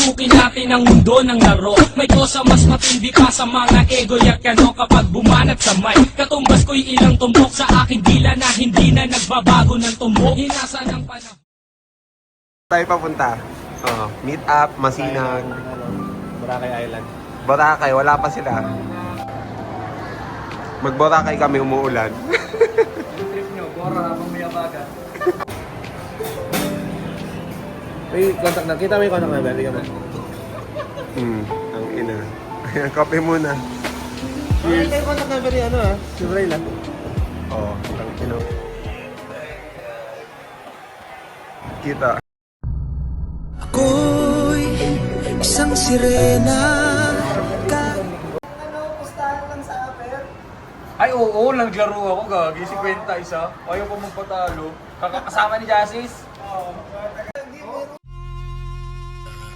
Pasukin natin ang mundo ng laro. May kosa mas matindi pa sa mga ego at kano kapag bumanat sa mic. Katumbas ko'y ilang tumbok sa aking dila na hindi na nagbabago ng tumbok. Hinasa ng panahon. Tayo papunta. Meet up, Masinag. Boracay Island. Boracay, wala pa sila. Mag-Boracay kami, umuulan. Yung trip nyo, Bora, habang may abaga. May contact na. Kita mo yung contact na, baby ka mo. Ang ina. Ayan, kape muna. Cheers. Ay, contact na, very ano si Bray lang. Ang ina. Kita. Ako'y isang sirena. Ay, oo, naglaro ako, gagi. 50 isa. Ayaw pa magpatalo. Kakasama ni Jasis.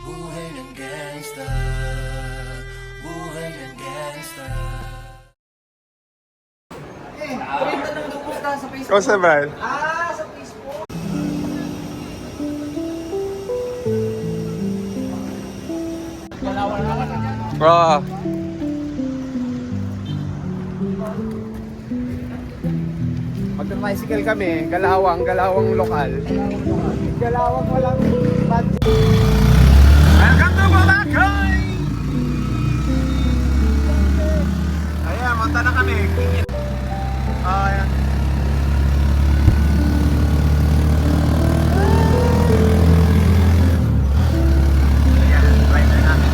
Buhay ng gangsta. Buhay ng gangsta. Kamusta ba? Bro. Magta-tricycle kami, galawang lokal. Galawang walang budget. Welcome to Boracay! Ayan, monta na kami. Ayan. Ayan, driver namin.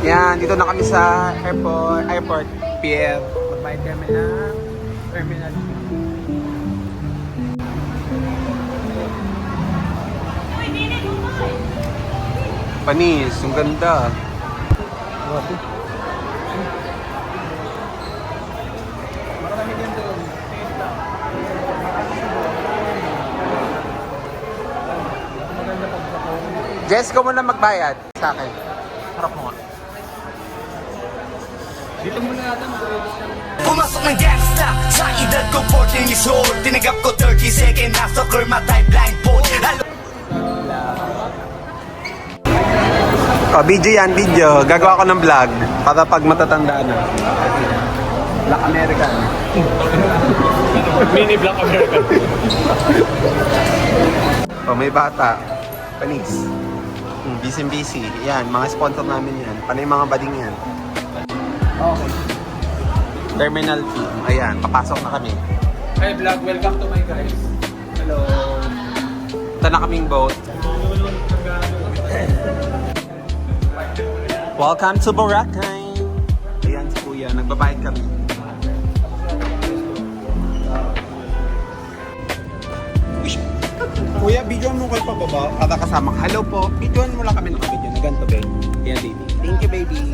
Yan, dito na kami sa airport pier. Magbayad kami ng terminal. Panis, ang ganda. Jess, ko muna magbayad sa akin. Harap mo nga. Dito muna natin. Pumasok ng gangsta sa edad ko 14 years old. Tinagap ko 30 second na soccer matay blindfold. Video yan, video. Gagawa ko ng vlog para pag matatanda na. Black American. Mini Black American. May bata. Panis. Busy. Yan, mga sponsor namin yan. Panay mga bading yan. Okay. Terminal fee. Ayan, papasok na kami. Hi vlog, welcome to my guys. Hello. Ito na kaming boat. Welcome to Boracay. Ayan si Kuya, nagbabayad kami. Kuya, videoan mo kayo pababa. Kada kasama. Hello po. Videoan mo lang kami naka-video na ganito, babe. Ayan, baby. Thank you, baby.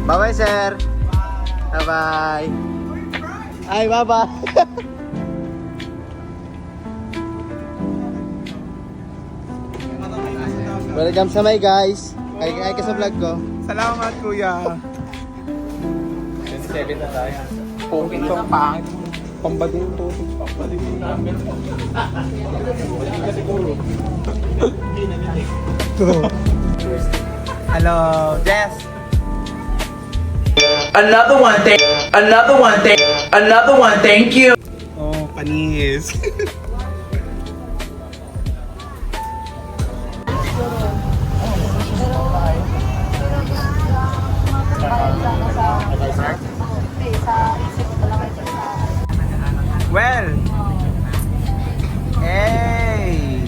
Bye-bye, sir. Bye-bye. Ay, bye-bye. Welcome sa my guys. Ay ka sa vlog ko. Salamat, Kuya. 27 na tayo. Pungkin tong pangit. Pambading to. Pambading Hello, Jess. Another one, thank you. Oh, panis. Well. Hey.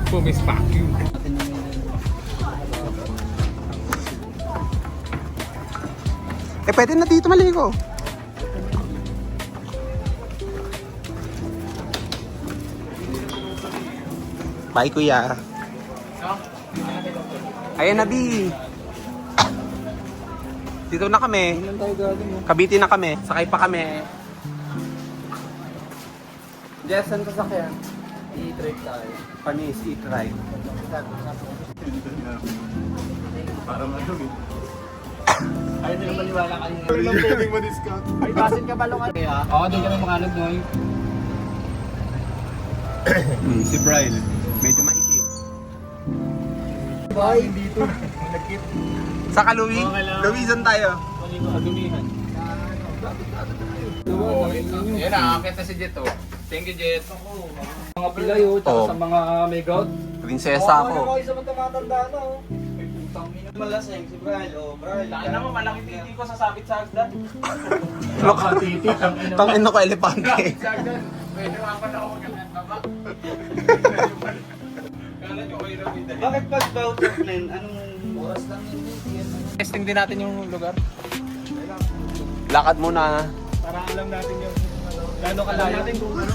Pumis packing. Pwede na dito maligo. Bye, Kuya. Ayan na, B. Dito na kami. Cavite na kami. Sakay pa kami. Jess, saan sasakyan? I-trade tayo. Panis, eat right. Parang ano eh. Ayaw nila maniwala kanina. Ilang pwedeng ma-discount? Ay, basit ka balong kaya. Oo, doon kami makalag mo. Si Brian, medyo maitim. Bye dito. Sa Louis? Louisan tayo. Yan na, akit na si Jet oh. Thank you, Jet. Mga pilay oh, tsaka Oh. sa mga may gout. Prinsesa ako. isa man tumatanda na oh. Malaseng si Brian. Oh, Brian. Laki naman, malaki titi ko sa sabit sa hagdan. Look, Titi, tangin ko elepante. sa hagdan. Pwede mga pa na ako magandang baba. Kala nyo kayo na bida. Bakit pag voucher plan, anong oras lang yun? Testing din natin yung lugar. Lakad muna. Para alam natin yung gano'n kalayo. Natin kung ano.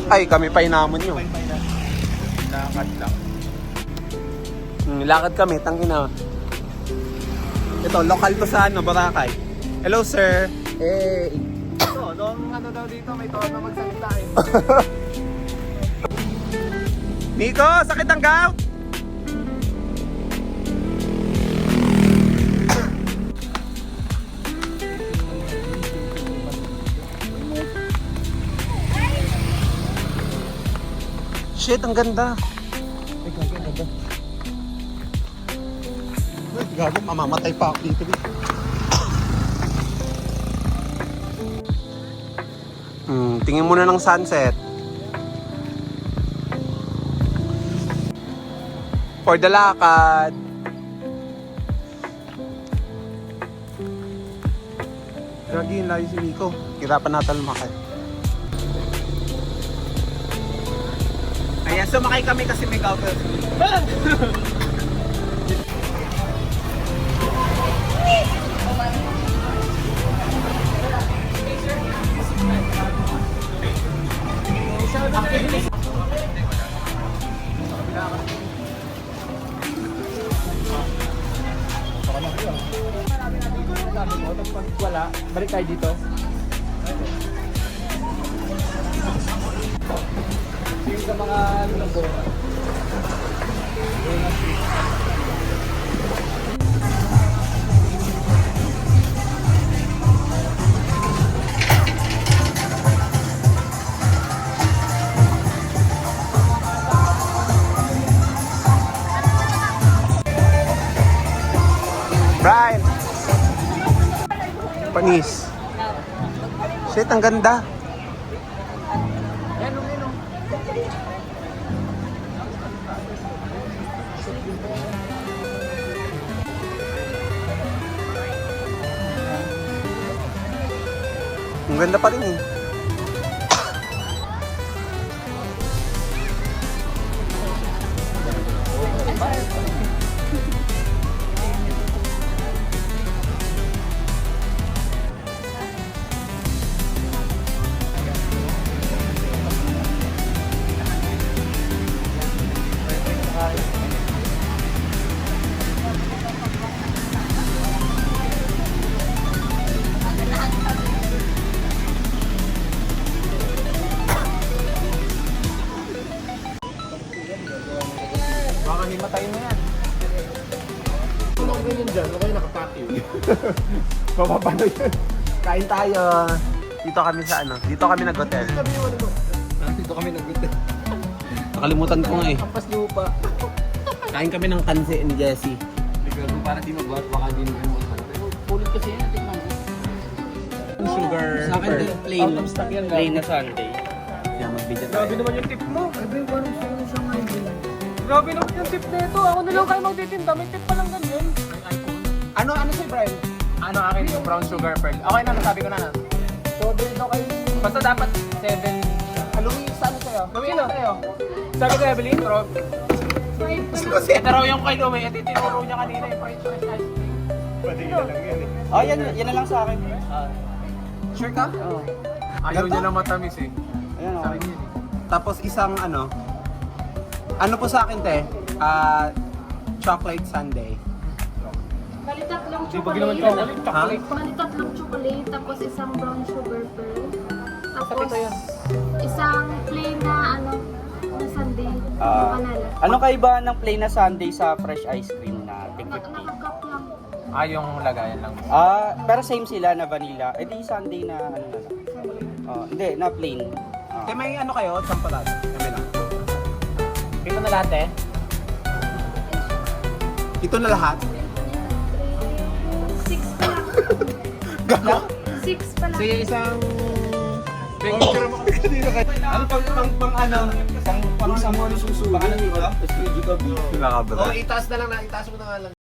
Ay, kami pa inamon nyo. Lakad lang. Lakad kami, tangina. Ito, local to sa ano, Boracay. Hello, sir. Hey. Ito, noong ano daw dito, may tono magsalita eh. Nico, sakit ang gout? Shit, ang ganda. Ay, gago, ang ganda. Ay, gago, mamamatay pa ako dito. Tingin muna ng sunset. For the lakad. Gagi, yung layo si Nico. Hirapan natin lumakad. Ayan, sumakay kami kasi may gout. Pag wala, balik tayo dito. Yung sa mga ano lang po. Brian! Panis. Shit, ang ganda. Ang ganda pa rin eh. Baka himatay na yan. Kung ako ganyan dyan, okay nakapatio. Mapapano yan. Kain tayo. Dito kami sa ano? Dito kami nag-hotel. Dito kami nag-hotel. Nakalimutan ko nga eh. Kampas lupa. Kain kami ng kanse ni Jessie. Ikaw, para di magbuhat, baka di mo ganun. Pulit kasi yan, tingnan mo. Sugar. Sa akin, plain. Out of stock yan. Plain na Sunday. Kaya mag-video tayo. Grabe naman yung tip mo. Grabe, parang sa'yo siya ngayon. Grabe naman yung tip nito. Ako na lang kayo magtitinda. May tip pa lang ganyan. Ano si Brian? Ano akin yung brown sugar pearl? Okay na, nasabi ko na. So, dito kayo. Basta dapat 7. Louis, saan sa'yo? Sino? Sabi ko, Evelyn, pero... Ito raw yung kay Louie. Ito tinuro niya kanina yung French ice cream. Pwede yun lang yan eh. Oh, yan na lang sa akin. Sure ka? Oo. Ayaw niya lang matamis eh. Ayan Sabi niya eh. Tapos isang ano po sa akin te? Chocolate sundae. Bali tatlong Di ba ginawan chocolate. chocolate? Bali tatlong chocolate, tapos isang brown sugar pearl. Tapos Ito yan. isang plain na ano, na sundae. Ano kaibahan ng plain na sundae sa fresh ice cream na tig 50? Nakakap lang. Yung lagayan lang. Pero same sila na vanilla. Eh di sundae na ano na lang. Hindi, na plain. Kaya may ano kayo? Sampalado. Kami lang. Dito na lahat eh. Ito na lahat? 6 pa lang. Gano? 6 pa lang. Sige, isang... Ano pang sa mo susubo? Baka nandito? Nakabala. itaas na lang na. Itaas mo na nga lang.